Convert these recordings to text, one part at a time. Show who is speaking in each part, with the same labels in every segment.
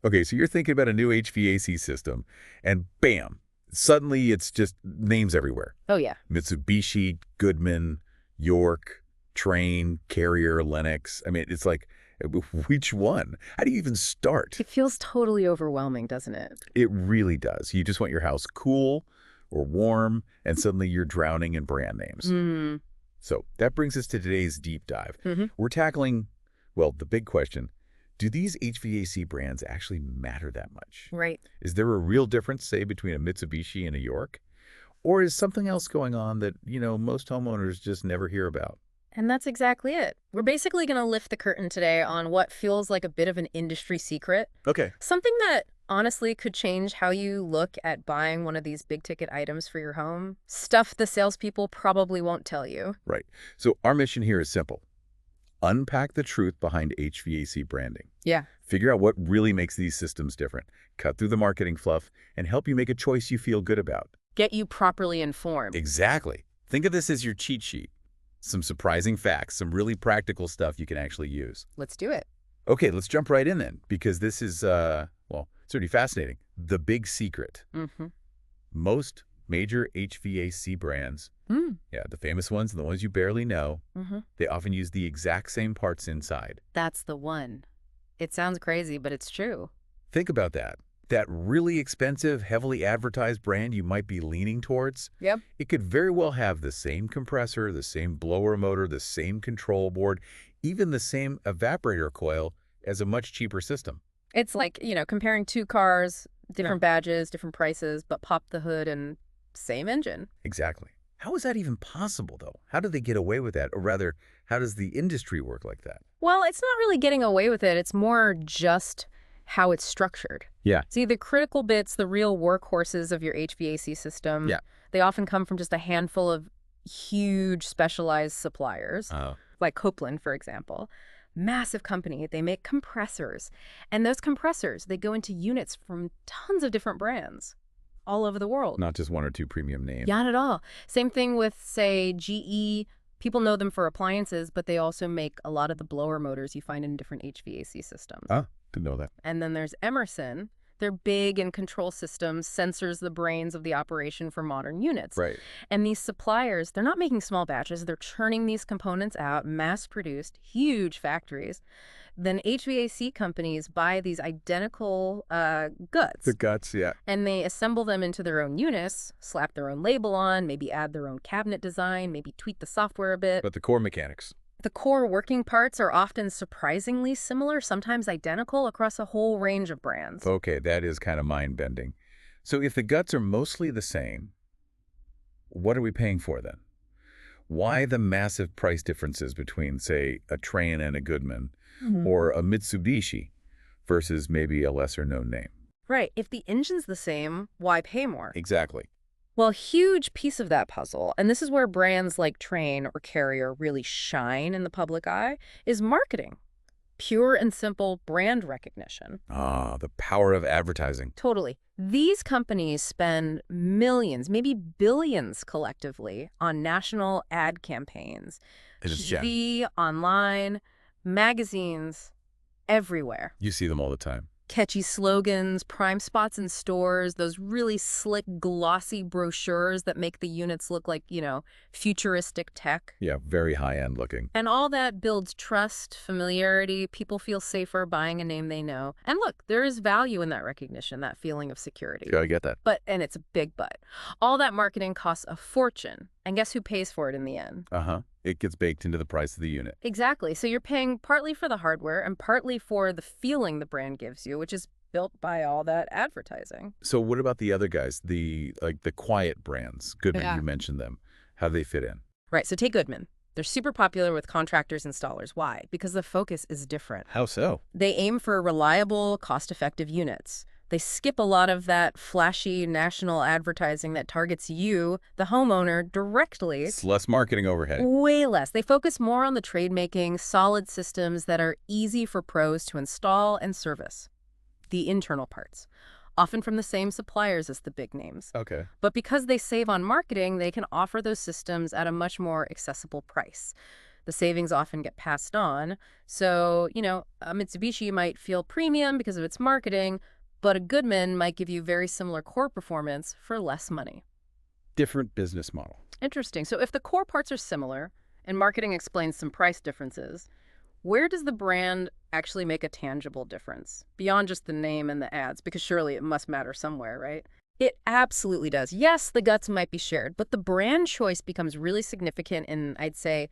Speaker 1: Okay, so you're thinking about a new HVAC system, and bam, suddenly it's just names everywhere.
Speaker 2: Oh, yeah.
Speaker 1: Mitsubishi, Goodman, York, Trane, Carrier, Lennox. I mean, it's like, which one? How do you even start?
Speaker 2: It feels totally overwhelming, doesn't it?
Speaker 1: It really does. You just want your house cool or warm, and suddenly you're drowning in brand names.
Speaker 2: Mm-hmm.
Speaker 1: So that brings us to today's deep dive.
Speaker 2: Mm-hmm.
Speaker 1: We're tackling, well, the big question. Do these HVAC brands actually matter that much?
Speaker 2: Right.
Speaker 1: Is there a real difference, say, between a Mitsubishi and a York? Or is something else going on that, most homeowners just never hear about?
Speaker 2: And that's exactly it. We're basically going to lift the curtain today on what feels like a bit of an industry secret.
Speaker 1: Okay.
Speaker 2: Something that honestly could change how you look at buying one of these big ticket items for your home. Stuff the salespeople probably won't tell you.
Speaker 1: Right. So our mission here is simple. Unpack the truth behind HVAC branding.
Speaker 2: Yeah.
Speaker 1: Figure out what really makes these systems different. Cut through the marketing fluff and help you make a choice you feel good about.
Speaker 2: Get you properly informed.
Speaker 1: Exactly. Think of this as your cheat sheet. Some surprising facts, some really practical stuff you can actually use.
Speaker 2: Let's do it.
Speaker 1: Okay, let's jump right in then, because this is, it's pretty fascinating. The big secret.
Speaker 2: Mm-hmm.
Speaker 1: Most major HVAC brands, the famous ones, the ones you barely know, they often use the exact same parts inside.
Speaker 2: That's the one. It sounds crazy, but it's true.
Speaker 1: Think about that. That really expensive, heavily advertised brand you might be leaning towards,
Speaker 2: Yep.
Speaker 1: it could very well have the same compressor, the same blower motor, the same control board, even the same evaporator coil as a much cheaper system.
Speaker 2: It's like, comparing two cars, different badges, different prices, but pop the hood and same engine.
Speaker 1: Exactly. How is that even possible, though? How do they get away with that? Or rather, how does the industry work like that?
Speaker 2: Well, it's not really getting away with it. It's more just how it's structured.
Speaker 1: Yeah.
Speaker 2: See, the critical bits, the real workhorses of your HVAC system, they often come from just a handful of huge specialized suppliers, like Copeland, for example. Massive company. They make compressors. And those compressors, they go into units from tons of different brands all over the world.
Speaker 1: Not just one or two premium names.
Speaker 2: Not at all. Same thing with, say, GE. People know them for appliances, but they also make a lot of the blower motors you find in different HVAC systems.
Speaker 1: Oh, didn't know that.
Speaker 2: And then there's Emerson. They're big in control systems, sensors the brains of the operation for modern units.
Speaker 1: Right.
Speaker 2: And these suppliers, they're not making small batches. They're churning these components out, mass-produced, huge factories. Then HVAC companies buy these identical guts.
Speaker 1: The guts, yeah.
Speaker 2: And they assemble them into their own units, slap their own label on, maybe add their own cabinet design, maybe tweak the software a bit.
Speaker 1: But the core mechanics.
Speaker 2: The core working parts are often surprisingly similar, sometimes identical, across a whole range of brands.
Speaker 1: Okay, that is kind of mind-bending. So if the guts are mostly the same, what are we paying for then? Why the massive price differences between, say, a Trane and a Goodman, or a Mitsubishi versus maybe a lesser-known name?
Speaker 2: Right. If the engine's the same, why pay more?
Speaker 1: Exactly.
Speaker 2: Well, a huge piece of that puzzle, and this is where brands like Trane or Carrier really shine in the public eye, is marketing. Pure and simple brand recognition.
Speaker 1: Ah, the power of advertising.
Speaker 2: Totally. These companies spend millions, maybe billions collectively on national ad campaigns. TV, online, magazines, everywhere.
Speaker 1: You see them all the time.
Speaker 2: Catchy slogans, prime spots in stores, those really slick, glossy brochures that make the units look like, futuristic tech.
Speaker 1: Yeah, very high-end looking.
Speaker 2: And all that builds trust, familiarity. People feel safer buying a name they know. And look, there is value in that recognition, that feeling of security.
Speaker 1: Yeah, I get that.
Speaker 2: And it's a big but. All that marketing costs a fortune. And guess who pays for it in the end?
Speaker 1: It gets baked into the price of the unit.
Speaker 2: Exactly. So you're paying partly for the hardware and partly for the feeling the brand gives you, which is built by all that advertising.
Speaker 1: So what about the other guys, the quiet brands? Goodman, you mentioned them. How do they fit in?
Speaker 2: Right. So take Goodman. They're super popular with contractors, installers. Why? Because the focus is different.
Speaker 1: How so?
Speaker 2: They aim for reliable, cost-effective units. They skip a lot of that flashy national advertising that targets you, the homeowner, directly.
Speaker 1: It's less marketing overhead.
Speaker 2: Way less. They focus more on the trade-making, solid systems that are easy for pros to install and service. The internal parts, often from the same suppliers as the big names.
Speaker 1: Okay.
Speaker 2: But because they save on marketing, they can offer those systems at a much more accessible price. The savings often get passed on. So, a Mitsubishi might feel premium because of its marketing, but a Goodman might give you very similar core performance for less money.
Speaker 1: Different business model.
Speaker 2: Interesting. So if the core parts are similar and marketing explains some price differences, where does the brand actually make a tangible difference beyond just the name and the ads? Because surely it must matter somewhere, right? It absolutely does. Yes, the guts might be shared, but the brand choice becomes really significant in, I'd say,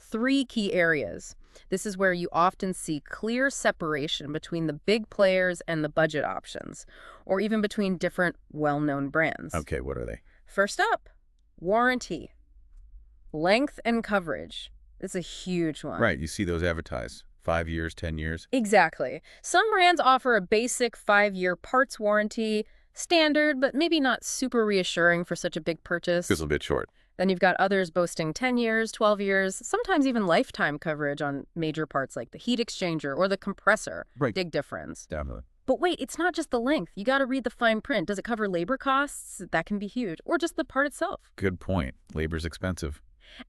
Speaker 2: 3 key areas. This is where you often see clear separation between the big players and the budget options, or even between different well-known brands.
Speaker 1: Okay, what are they?
Speaker 2: First up, warranty. Length and coverage. It's a huge one.
Speaker 1: Right, you see those advertised. 5 years, 10 years.
Speaker 2: Exactly. Some brands offer a basic 5-year parts warranty, standard, but maybe not super reassuring for such a big purchase.
Speaker 1: Feels a bit short.
Speaker 2: Then you've got others boasting 10 years, 12 years, sometimes even lifetime coverage on major parts like the heat exchanger or the compressor.
Speaker 1: Right.
Speaker 2: Big difference.
Speaker 1: Definitely.
Speaker 2: But wait, it's not just the length. You got to read the fine print. Does it cover labor costs? That can be huge. Or just the part itself.
Speaker 1: Good point. Labor's expensive.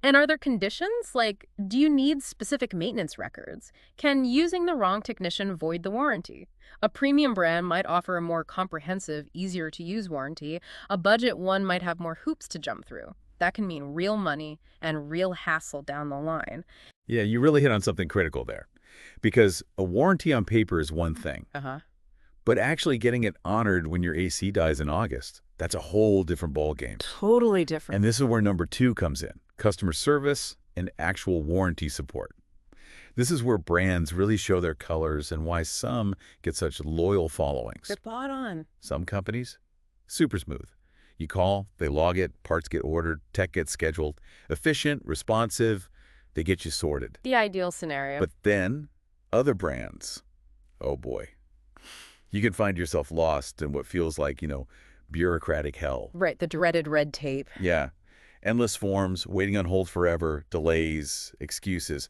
Speaker 2: And are there conditions? Like, do you need specific maintenance records? Can using the wrong technician void the warranty? A premium brand might offer a more comprehensive, easier-to-use warranty. A budget one might have more hoops to jump through. That can mean real money and real hassle down the line.
Speaker 1: Yeah, you really hit on something critical there. Because a warranty on paper is one thing. But actually getting it honored when your AC dies in August, that's a whole different ballgame.
Speaker 2: Totally different.
Speaker 1: And this is where number 2 comes in. Customer service and actual warranty support. This is where brands really show their colors and why some get such loyal followings.
Speaker 2: Spot on.
Speaker 1: Some companies, super smooth. You call, they log it, parts get ordered, tech gets scheduled. Efficient, responsive, they get you sorted.
Speaker 2: The ideal scenario.
Speaker 1: But then, other brands, oh boy. You can find yourself lost in what feels like, bureaucratic hell.
Speaker 2: Right, the dreaded red tape.
Speaker 1: Yeah. Endless forms, waiting on hold forever, delays, excuses.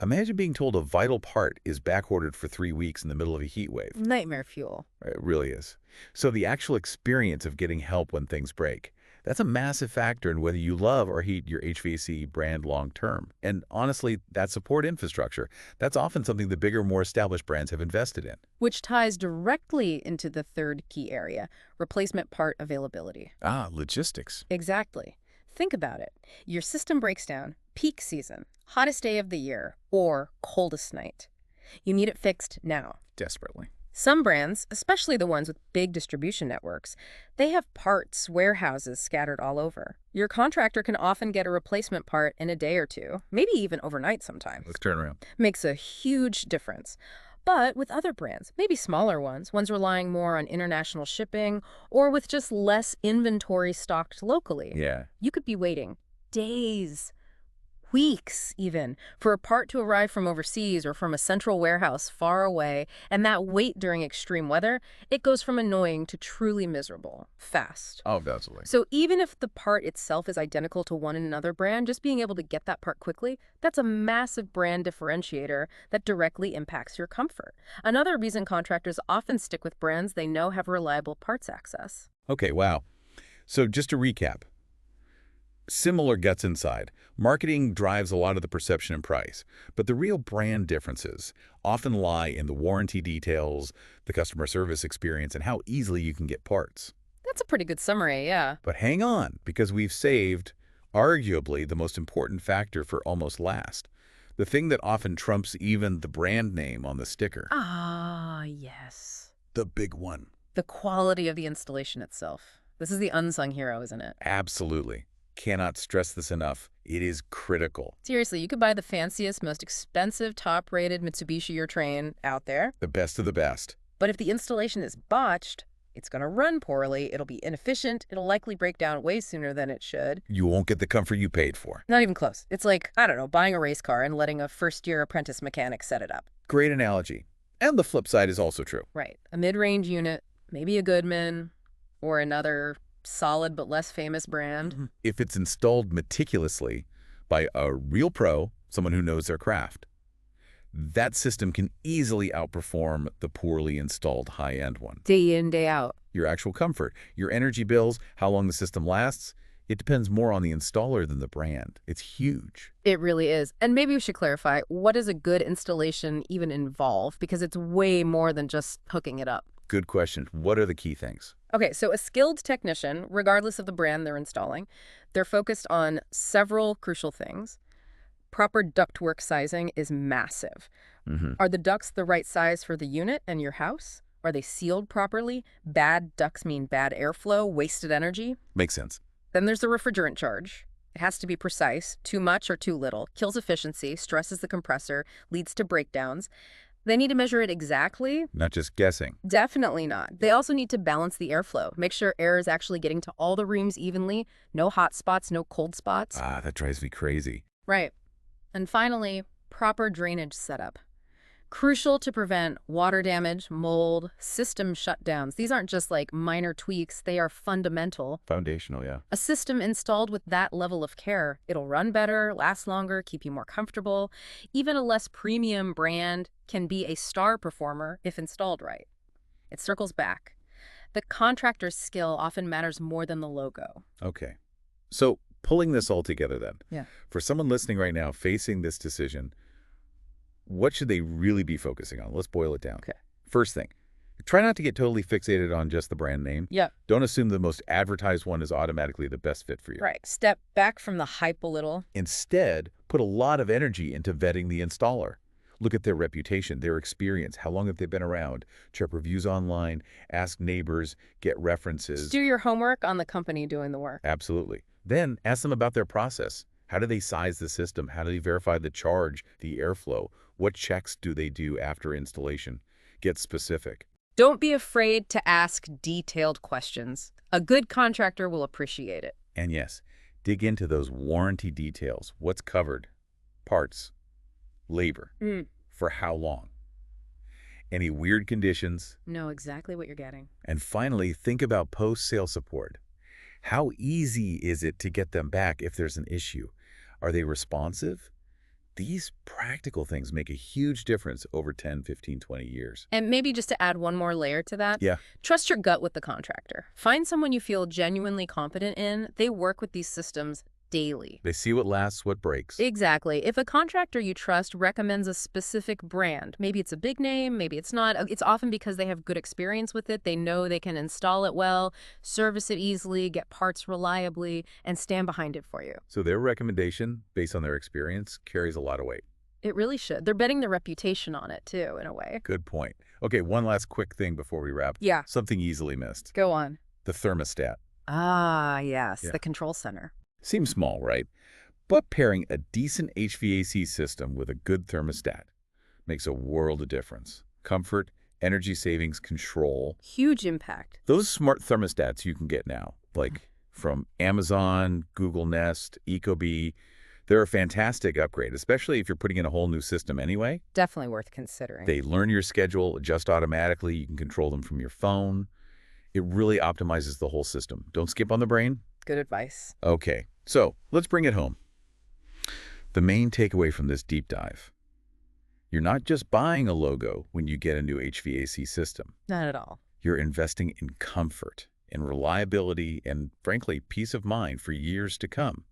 Speaker 1: Imagine being told a vital part is backordered for 3 weeks in the middle of a heat wave.
Speaker 2: Nightmare fuel.
Speaker 1: It really is. So the actual experience of getting help when things break, that's a massive factor in whether you love or hate your HVAC brand long term. And honestly, that support infrastructure, that's often something the bigger, more established brands have invested in.
Speaker 2: Which ties directly into the third key area, replacement part availability.
Speaker 1: Logistics.
Speaker 2: Exactly. Think about it. Your system breaks down, peak season, hottest day of the year, or coldest night. You need it fixed now.
Speaker 1: Desperately.
Speaker 2: Some brands, especially the ones with big distribution networks, they have parts, warehouses scattered all over. Your contractor can often get a replacement part in a day or two, maybe even overnight sometimes.
Speaker 1: Let's turn around.
Speaker 2: Makes a huge difference. But with other brands, maybe smaller ones relying more on international shipping or with just less inventory stocked locally, you could be waiting days, weeks even, for a part to arrive from overseas or from a central warehouse far away. And that wait during extreme weather, it goes from annoying to truly miserable, fast.
Speaker 1: Oh, absolutely.
Speaker 2: So even if the part itself is identical to one in another brand, just being able to get that part quickly, that's a massive brand differentiator that directly impacts your comfort. Another reason contractors often stick with brands they know have reliable parts access.
Speaker 1: Okay, wow. So just to recap, similar guts inside. Marketing drives a lot of the perception and price, but the real brand differences often lie in the warranty details, the customer service experience, and how easily you can get parts.
Speaker 2: That's a pretty good summary, yeah.
Speaker 1: But hang on, because we've saved arguably the most important factor for almost last. The thing that often trumps even the brand name on the sticker.
Speaker 2: Yes.
Speaker 1: The big one.
Speaker 2: The quality of the installation itself. This is the unsung hero, isn't it?
Speaker 1: Absolutely. Cannot stress this enough. It is critical.
Speaker 2: Seriously, you could buy the fanciest, most expensive, top-rated Mitsubishi or Train out there.
Speaker 1: The best of the best.
Speaker 2: But if the installation is botched, it's going to run poorly, it'll be inefficient, it'll likely break down way sooner than it should.
Speaker 1: You won't get the comfort you paid for.
Speaker 2: Not even close. It's like, I don't know, buying a race car and letting a first-year apprentice mechanic set it up.
Speaker 1: Great analogy. And the flip side is also true.
Speaker 2: Right. A mid-range unit, maybe a Goodman, or another solid but less famous brand.
Speaker 1: If it's installed meticulously by a real pro, someone who knows their craft, that system can easily outperform the poorly installed high-end one.
Speaker 2: Day in, day out.
Speaker 1: Your actual comfort, your energy bills, how long the system lasts, It depends more on the installer than the brand. It's huge.
Speaker 2: It really is. And maybe we should clarify, what does a good installation even involve? Because it's way more than just hooking it up.
Speaker 1: Good question. What are the key things?
Speaker 2: Okay, so a skilled technician, regardless of the brand they're installing, they're focused on several crucial things. Proper ductwork sizing is massive. Are the ducts the right size for the unit and your house? Are they sealed properly? Bad ducts mean bad airflow, wasted energy.
Speaker 1: Makes sense.
Speaker 2: Then there's the refrigerant charge. It has to be precise. Too much or too little kills efficiency, stresses the compressor, leads to breakdowns. They need to measure it exactly.
Speaker 1: Not just guessing.
Speaker 2: Definitely not. They also need to balance the airflow. Make sure air is actually getting to all the rooms evenly. No hot spots, no cold spots.
Speaker 1: Ah, that drives me crazy.
Speaker 2: Right. And finally, proper drainage setup. Crucial to prevent water damage, mold, system shutdowns. These aren't just like minor tweaks, they are fundamental.
Speaker 1: Foundational, yeah.
Speaker 2: A system installed with that level of care, it'll run better, last longer, keep you more comfortable. Even a less premium brand can be a star performer if installed right. It circles back. The contractor's skill often matters more than the logo.
Speaker 1: Okay. So pulling this all together then.
Speaker 2: Yeah.
Speaker 1: For someone listening right now facing this decision, what should they really be focusing on? Let's boil it down.
Speaker 2: Okay.
Speaker 1: First thing, try not to get totally fixated on just the brand name.
Speaker 2: Yeah.
Speaker 1: Don't assume the most advertised one is automatically the best fit for you.
Speaker 2: Right. Step back from the hype a little.
Speaker 1: Instead, put a lot of energy into vetting the installer. Look at their reputation, their experience, how long have they been around, check reviews online, ask neighbors, get references.
Speaker 2: Do your homework on the company doing the work.
Speaker 1: Absolutely. Then ask them about their process. How do they size the system? How do they verify the charge, the airflow? What checks do they do after installation? Get specific.
Speaker 2: Don't be afraid to ask detailed questions. A good contractor will appreciate it.
Speaker 1: And yes, dig into those warranty details. What's covered? Parts, labor, for how long? Any weird conditions?
Speaker 2: Know exactly what you're getting.
Speaker 1: And finally, think about post-sale support. How easy is it to get them back if there's an issue? Are they responsive? These practical things make a huge difference over 10, 15, 20 years.
Speaker 2: And maybe just to add one more layer to that,
Speaker 1: Yeah.
Speaker 2: trust your gut with the contractor. Find someone you feel genuinely competent in. They work with these systems daily.
Speaker 1: They see what lasts, what breaks.
Speaker 2: Exactly. If a contractor you trust recommends a specific brand, maybe it's a big name, maybe it's not, it's often because they have good experience with it. They know they can install it well, service it easily, get parts reliably, and stand behind it for you.
Speaker 1: So their recommendation, based on their experience, carries a lot of weight.
Speaker 2: It really should. They're betting their reputation on it, too, in a way.
Speaker 1: Good point. Okay, one last quick thing before we wrap.
Speaker 2: Yeah.
Speaker 1: Something easily missed.
Speaker 2: Go on.
Speaker 1: The thermostat.
Speaker 2: Ah, yes,
Speaker 1: Yeah.
Speaker 2: the control center.
Speaker 1: Seems small, right? But pairing a decent HVAC system with a good thermostat makes a world of difference. Comfort, energy savings, control.
Speaker 2: Huge impact.
Speaker 1: Those smart thermostats you can get now, like from Amazon, Google Nest, Ecobee, they're a fantastic upgrade, especially if you're putting in a whole new system anyway.
Speaker 2: Definitely worth considering.
Speaker 1: They learn your schedule, adjust automatically. You can control them from your phone. It really optimizes the whole system. Don't skip on the brain.
Speaker 2: Good advice.
Speaker 1: Okay, so let's bring it home. The main takeaway from this deep dive. You're not just buying a logo when you get a new HVAC system.
Speaker 2: Not at all.
Speaker 1: You're investing in comfort, in reliability, and frankly, peace of mind for years to come.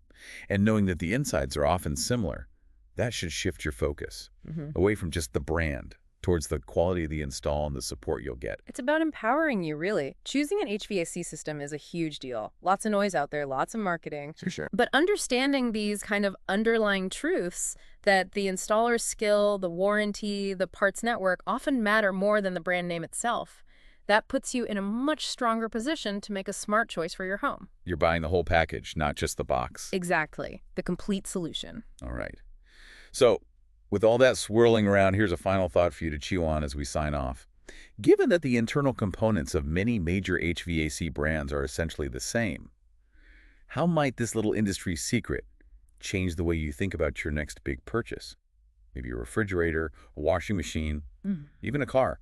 Speaker 1: And knowing that the insides are often similar, that should shift your focus away from just the brand towards the quality of the install and the support you'll get.
Speaker 2: It's about empowering you, really. Choosing an HVAC system is a huge deal. Lots of noise out there, lots of marketing.
Speaker 1: Sure.
Speaker 2: But understanding these kind of underlying truths that the installer's skill, the warranty, the parts network often matter more than the brand name itself. That puts you in a much stronger position to make a smart choice for your home.
Speaker 1: You're buying the whole package, not just the box.
Speaker 2: Exactly. The complete solution.
Speaker 1: All right. So, with all that swirling around, here's a final thought for you to chew on as we sign off. Given that the internal components of many major HVAC brands are essentially the same, how might this little industry secret change the way you think about your next big purchase? Maybe a refrigerator, a washing machine, even a car.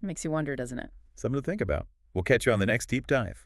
Speaker 2: Makes you wonder, doesn't it?
Speaker 1: Something to think about. We'll catch you on the next deep dive.